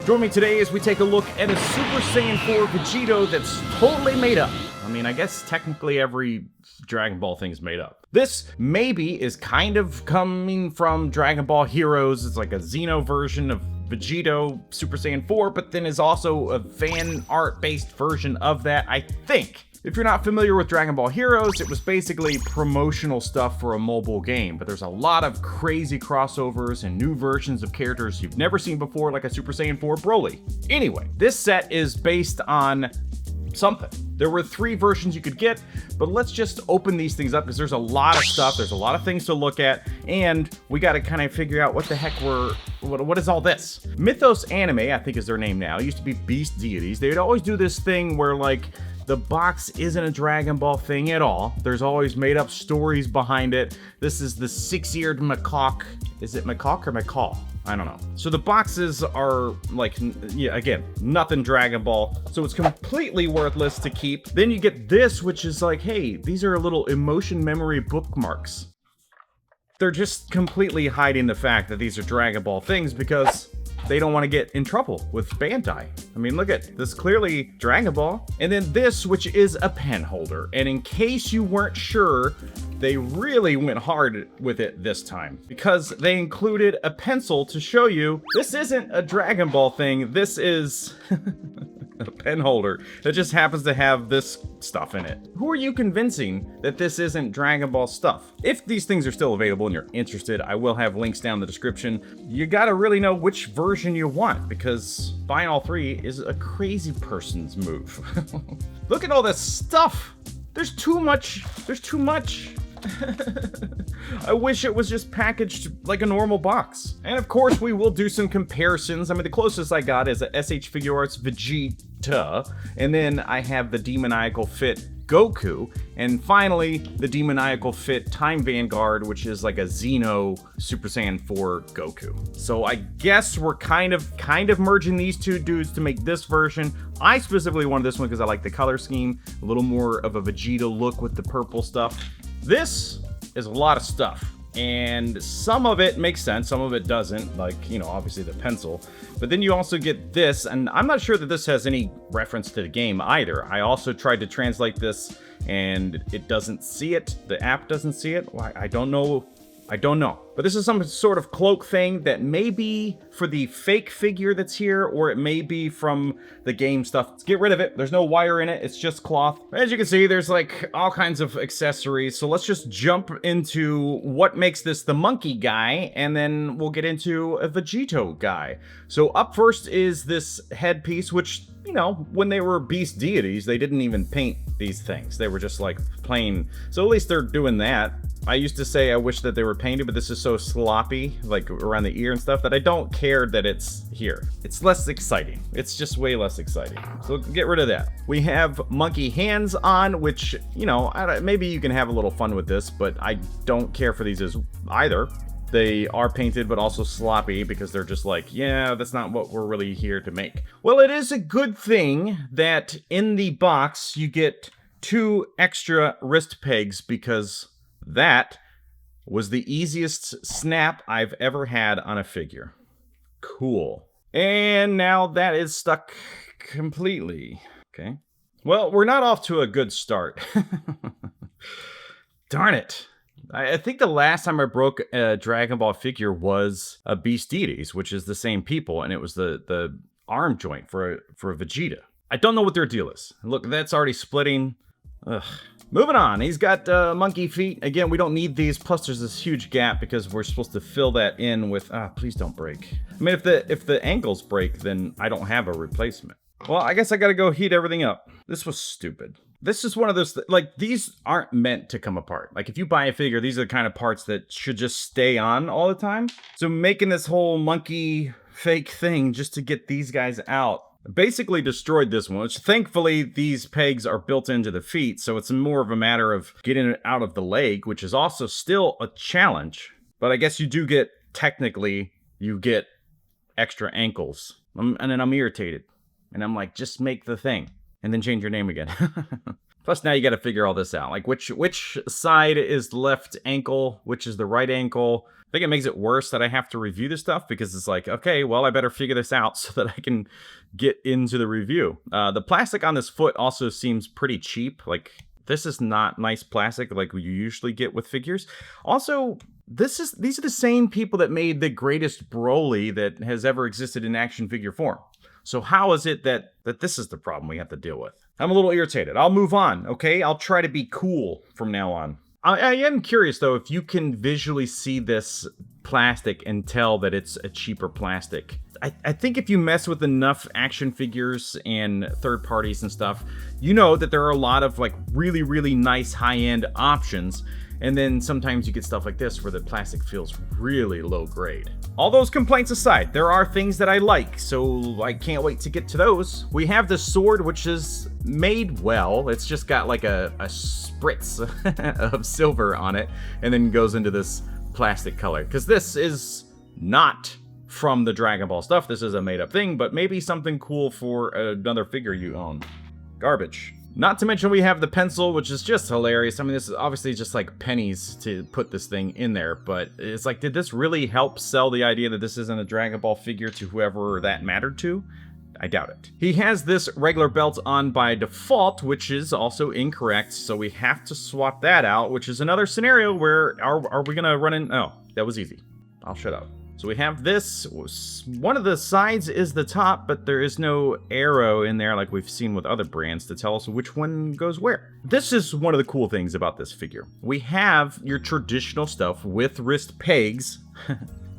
Join me today as we take a look at a Super Saiyan 4 Vegito that's totally made up. I mean, I guess technically every Dragon Ball thing's made up. This maybe is kind of coming from Dragon Ball Heroes. It's like a Xeno version of Vegito Super Saiyan 4, but then is also a fan art-based version of that, I think. If you're not familiar with Dragon Ball Heroes, it was basically promotional stuff for a mobile game, but there's a lot of crazy crossovers and new versions of characters you've never seen before, like a Super Saiyan 4 Broly. Anyway, this set is based on something. There were 3 versions you could get, but let's just open these things up because there's a lot of stuff, there's a lot of things to look at, and we got to kind of figure out what the heck what is all this? Mythos Anime, I think is their name now, it used to be Beast Deities. They would always do this thing where like the box isn't a Dragon Ball thing at all. There's always made up stories behind it. This is the 6-eared macaque. Is it macaque or macaw? I don't know. So the boxes are like, yeah, again, nothing Dragon Ball. So it's completely worthless to keep. Then you get this, which is like, hey, these are little emotion memory bookmarks. They're just completely hiding the fact that these are Dragon Ball things because they don't want to get in trouble with Bandai. I mean, look at this, clearly Dragon Ball. And then this, which is a pen holder. And in case you weren't sure, they really went hard with it this time because they included a pencil to show you this isn't a Dragon Ball thing. This is a pen holder that just happens to have this stuff in it. Who are you convincing that this isn't Dragon Ball stuff? If these things are still available and you're interested, I will have links down in the description. You gotta really know which version you want because buying all 3 is a crazy person's move. Look at all this stuff. There's too much. There's too much. I wish it was just packaged like a normal box. And of course we will do some comparisons. I mean, the closest I got is a SH Figure Arts Vegeta, and then I have the Demoniacal Fit Goku, and finally the Demoniacal Fit Time Vanguard, which is like a Xeno Super Saiyan 4 Goku. So I guess we're kind of merging these 2 dudes to make this version. I specifically wanted this one because I like the color scheme, a little more of a Vegito look with the purple stuff. This is a lot of stuff, and some of it makes sense, some of it doesn't, like, you know, obviously the pencil. But then you also get this, and I'm not sure that this has any reference to the game either. I also tried to translate this, and it doesn't see it. The app doesn't see it. Why? I don't know. But this is some sort of cloak thing that may be for the fake figure that's here, or it may be from the game stuff. Let's get rid of it. There's no wire in it. It's just cloth. As you can see, there's like all kinds of accessories. So let's just jump into what makes this the monkey guy, and then we'll get into a Vegito guy. So up first is this headpiece, which, you know, when they were Beast Deities, they didn't even paint these things. They were just like plain. So at least they're doing that. I used to say I wish that they were painted, but this is so sloppy, like around the ear and stuff, that I don't care that it's here. It's less exciting. It's just way less exciting. So get rid of that. We have monkey hands on, which, you know, maybe you can have a little fun with this, but I don't care for these as either. They are painted, but also sloppy because they're just like, yeah, that's not what we're really here to make. Well, it is a good thing that in the box you get 2 extra wrist pegs because that was the easiest snap I've ever had on a figure. Cool. And now that is stuck completely. Okay. Well, we're not off to a good start. Darn it. I think the last time I broke a Dragon Ball figure was a Beast Deities, which is the same people, and it was the arm joint for a Vegeta. I don't know what their deal is. Look, that's already splitting. Ugh. Moving on, he's got monkey feet. Again, we don't need these, plus there's this huge gap because we're supposed to fill that in with, please don't break. I mean, if the ankles break, then I don't have a replacement. Well, I guess I gotta go heat everything up. This was stupid. This is one of those, like, these aren't meant to come apart. Like, if you buy a figure, these are the kind of parts that should just stay on all the time. So making this whole monkey fake thing just to get these guys out basically destroyed this one, which thankfully these pegs are built into the feet, so it's more of a matter of getting it out of the leg, which is also still a challenge. But I guess you do get, technically, you get extra ankles. And then I'm irritated. And I'm like, just make the thing. And then change your name again. Plus now you got to figure all this out. Like which side is the left ankle, which is the right ankle. I think it makes it worse that I have to review this stuff because it's like, okay, well, I better figure this out so that I can get into the review. The plastic on this foot also seems pretty cheap. Like, this is not nice plastic like you usually get with figures. Also, these are the same people that made the greatest Broly that has ever existed in action figure form. So how is it that this is the problem we have to deal with? I'm a little irritated. I'll move on, okay? I'll try to be cool from now on. I am curious, though, if you can visually see this plastic and tell that it's a cheaper plastic. I think if you mess with enough action figures and third parties and stuff, you know that there are a lot of like really, really nice high-end options. And then sometimes you get stuff like this where the plastic feels really low grade. All those complaints aside, there are things that I like, so I can't wait to get to those. We have the sword, which is made well. It's just got like a spritz of silver on it, and then goes into this plastic color. Because this is not from the Dragon Ball stuff. This is a made-up thing, but maybe something cool for another figure you own. Garbage. Not to mention we have the pencil, which is just hilarious. I mean, this is obviously just like pennies to put this thing in there, but it's like, did this really help sell the idea that this isn't a Dragon Ball figure to whoever that mattered to? I doubt it. He has this regular belt on by default, which is also incorrect, so we have to swap that out, which is another scenario where are we gonna run in? Oh, that was easy. I'll shut up. So we have this, one of the sides is the top, but there is no arrow in there like we've seen with other brands to tell us which one goes where. This is one of the cool things about this figure. We have your traditional stuff with wrist pegs,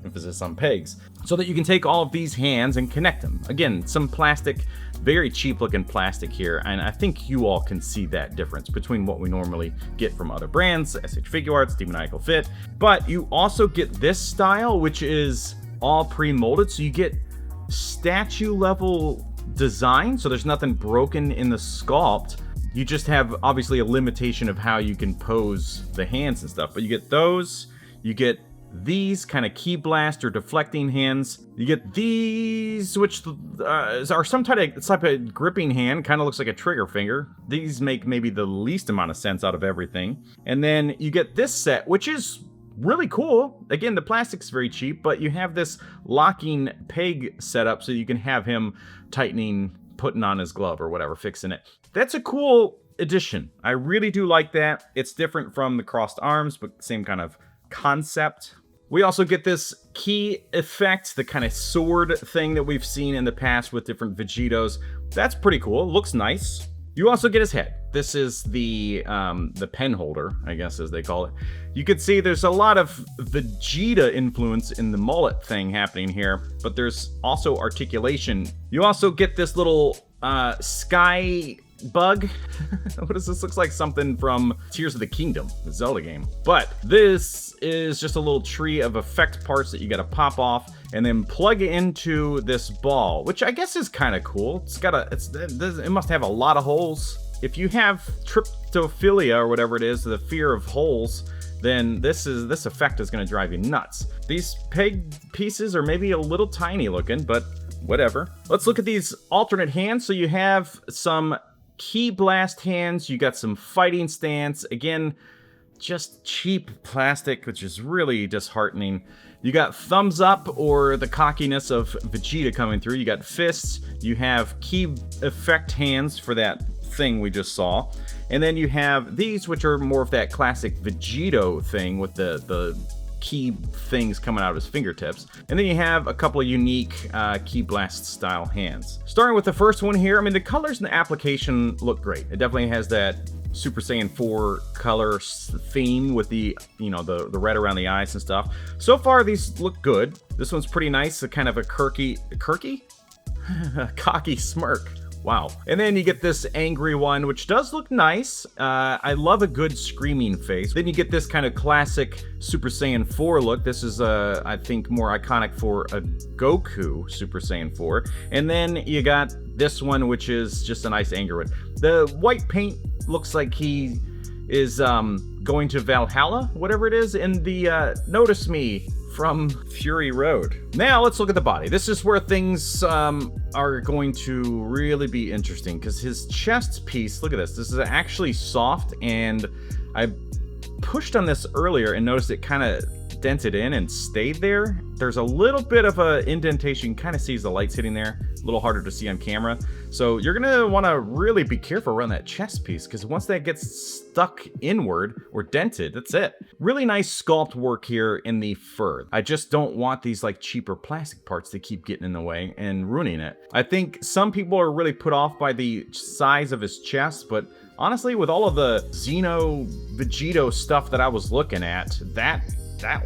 emphasis on pegs, so that you can take all of these hands and connect them. Again, some plastic, very cheap looking plastic here, and I think you all can see that difference between what we normally get from other brands, SH Figuarts, Demoniacal Fit, but you also get this style, which is all pre-molded, so you get statue level design, so there's nothing broken in the sculpt. You just have obviously a limitation of how you can pose the hands and stuff, but you get those, you get these kind of key blast or deflecting hands. You get these, which are some type of gripping hand, kind of looks like a trigger finger. These make maybe the least amount of sense out of everything. And then you get this set, which is really cool. Again, the plastic's very cheap, but you have this locking peg setup so you can have him tightening, putting on his glove or whatever, fixing it. That's a cool addition. I really do like that. It's different from the crossed arms, but same kind of concept. We also get this key effect, the kind of sword thing that we've seen in the past with different Vegitos. That's pretty cool. It looks nice. You also get his head. This is the pen holder, I guess as they call it. You can see there's a lot of Vegeta influence in the mullet thing happening here, but there's also articulation. You also get this little sky bug. What does this look like? Something from Tears of the Kingdom, the Zelda game. But this is just a little tree of effect parts that you gotta pop off and then plug into this ball, which I guess is kind of cool. It must have a lot of holes. If you have tryptophilia or whatever it is, the fear of holes, then this effect is gonna drive you nuts. These peg pieces are maybe a little tiny looking, but whatever. Let's look at these alternate hands. So you have some key blast hands, you got some fighting stance, again, just cheap plastic, which is really disheartening. You got thumbs up, or the cockiness of Vegeta coming through. You got fists, you have key effect hands for that thing we just saw, and then you have these, which are more of that classic Vegito thing with the key things coming out of his fingertips. And then you have a couple of unique key blast style hands. Starting with the first one here, I mean, the colors and the application look great. It definitely has that Super Saiyan 4 color theme with the, you know, the red around the eyes and stuff. So far, these look good. This one's pretty nice, a kind of a cocky smirk. Wow. And then you get this angry one, which does look nice. I love a good screaming face. Then you get this kind of classic Super Saiyan 4 look. This is, I think, more iconic for a Goku Super Saiyan 4. And then you got this one, which is just a nice anger one. The white paint looks like he is going to Valhalla, whatever it is, in the Notice Me from Fury Road. Now let's look at the body. This is where things are going to really be interesting, because his chest piece, look at this. This is actually soft, and I pushed on this earlier and noticed it kind of dented in and stayed there. There's a little bit of a indentation, kind of sees the lights hitting there, a little harder to see on camera. So you're gonna want to really be careful around that chest piece, because once that gets stuck inward or dented, that's it. Really nice sculpt work here in the fur. I just don't want these like cheaper plastic parts to keep getting in the way and ruining it. I think some people are really put off by the size of his chest, but honestly, with all of the Xeno Vegito stuff that I was looking at, that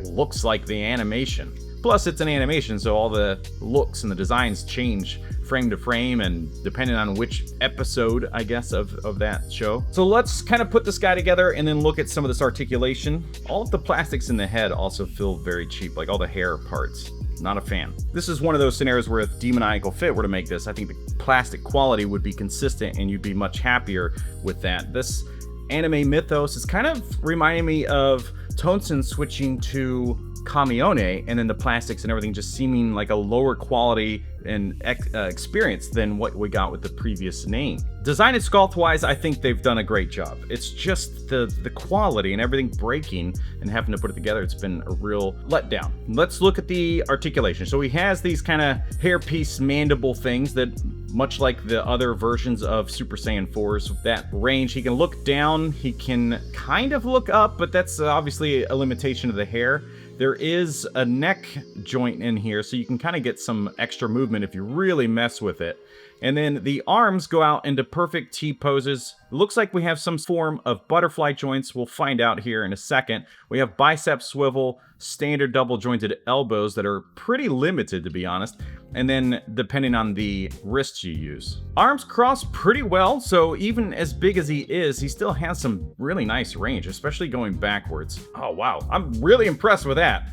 looks like the animation. Plus, it's an animation, so all the looks and the designs change frame to frame and depending on which episode, I guess, of that show. So let's kind of put this guy together and then look at some of this articulation. All of the plastics in the head also feel very cheap, like all the hair parts. Not a fan. This is one of those scenarios where if Demoniacal Fit were to make this, I think the plastic quality would be consistent and you'd be much happier with that. This anime Mythos is kind of reminding me of Tonsen switching to Kamione, and then the plastics and everything just seeming like a lower quality and experience than what we got with the previous name. Design and sculpt wise, I think they've done a great job. It's just the quality and everything breaking and having to put it together, it's been a real letdown. Let's look at the articulation. So he has these kind of hairpiece mandible things that, much like the other versions of Super Saiyan 4s, that range. He can look down, he can kind of look up, but that's obviously a limitation of the hair. There is a neck joint in here, so you can kind of get some extra movement if you really mess with it. And then the arms go out into perfect T poses. Looks like we have some form of butterfly joints. We'll find out here in a second. We have bicep swivel, standard double jointed elbows that are pretty limited, to be honest. And then depending on the wrists you use. Arms cross pretty well, so even as big as he is, he still has some really nice range, especially going backwards. Oh wow, I'm really impressed with that.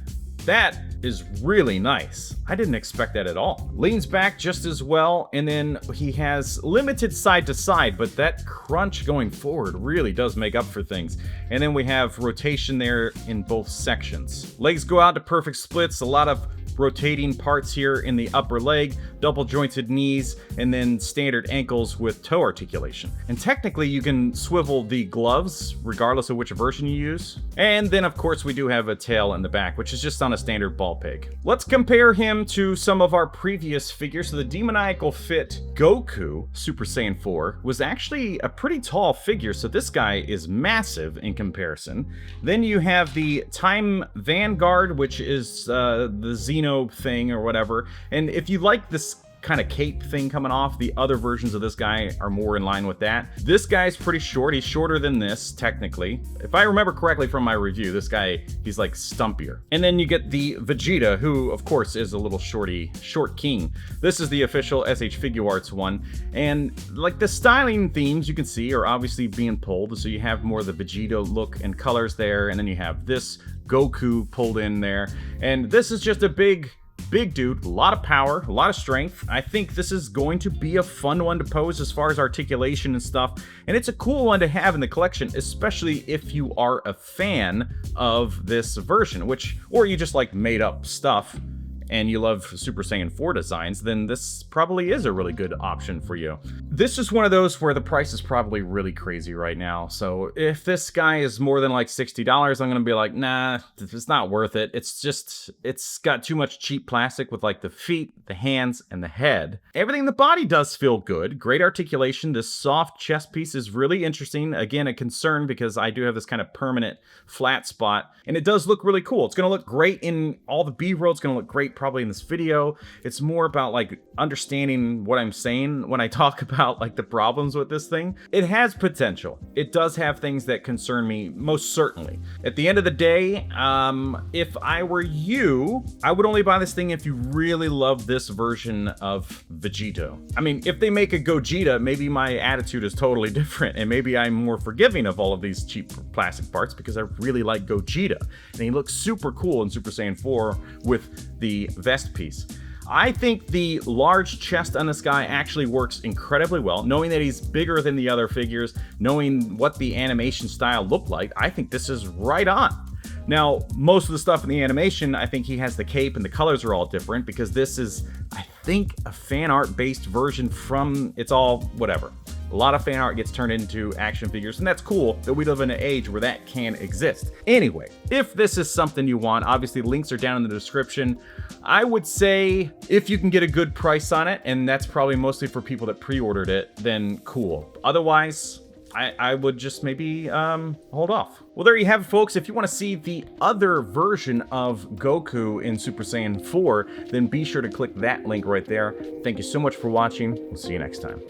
That is really nice. I didn't expect that at all. Leans back just as well, and then he has limited side to side, but that crunch going forward really does make up for things. And then we have rotation there in both sections. Legs go out to perfect splits, a lot of rotating parts here in the upper leg, double jointed knees, and then standard ankles with toe articulation. And technically you can swivel the gloves regardless of which version you use. And then of course we do have a tail in the back, which is just on a standard ball peg. Let's compare him to some of our previous figures. So the Demoniacal Fit Goku Super Saiyan 4 was actually a pretty tall figure, so this guy is massive in comparison. Then you have the Time Vanguard, which is the Xeno thing or whatever. And if you like this kind of cape thing coming off, the other versions of this guy are more in line with that. This guy's pretty short. He's shorter than this, technically. If I remember correctly from my review, this guy, he's like stumpier. And then you get the Vegeta, who of course is a little short king. This is the official SH Figuarts one. And like the styling themes you can see are obviously being pulled. So you have more of the Vegito look and colors there. And then you have this Goku pulled in there. And this is just a big dude, a lot of power, a lot of strength. I think this is going to be a fun one to pose as far as articulation and stuff. And it's a cool one to have in the collection, especially if you are a fan of this version, or you just like made up stuff and you love Super Saiyan 4 designs, then this probably is a really good option for you. This is one of those where the price is probably really crazy right now. So if this guy is more than like $60, I'm gonna be like, nah, it's not worth it. It's got too much cheap plastic with like the feet, the hands, and the head. Everything in the body does feel good. Great articulation. This soft chest piece is really interesting. Again, a concern because I do have this kind of permanent flat spot, and it does look really cool. It's gonna look great in all the B-roll. It's gonna look great probably in this video. It's more about like understanding what I'm saying when I talk about like the problems with this thing. It has potential. It does have things that concern me, most certainly. At the end of the day, if I were you, I would only buy this thing if you really love this version of Vegito. I mean, if they make a Gogeta, maybe my attitude is totally different, and maybe I'm more forgiving of all of these cheap plastic parts because I really like Gogeta, and he looks super cool in Super Saiyan 4 with the vest piece. I think the large chest on this guy actually works incredibly well. Knowing that he's bigger than the other figures, knowing what the animation style looked like, I think this is right on. Now, most of the stuff in the animation, I think he has the cape and the colors are all different because this is, I think, a fan art based version from, it's all whatever. A lot of fan art gets turned into action figures, and that's cool that we live in an age where that can exist. Anyway, if this is something you want, obviously links are down in the description. I would say if you can get a good price on it, and that's probably mostly for people that pre-ordered it, then cool. Otherwise, I would just maybe hold off. Well, there you have it, folks. If you want to see the other version of Goku in Super Saiyan 4, then be sure to click that link right there. Thank you so much for watching. We'll see you next time.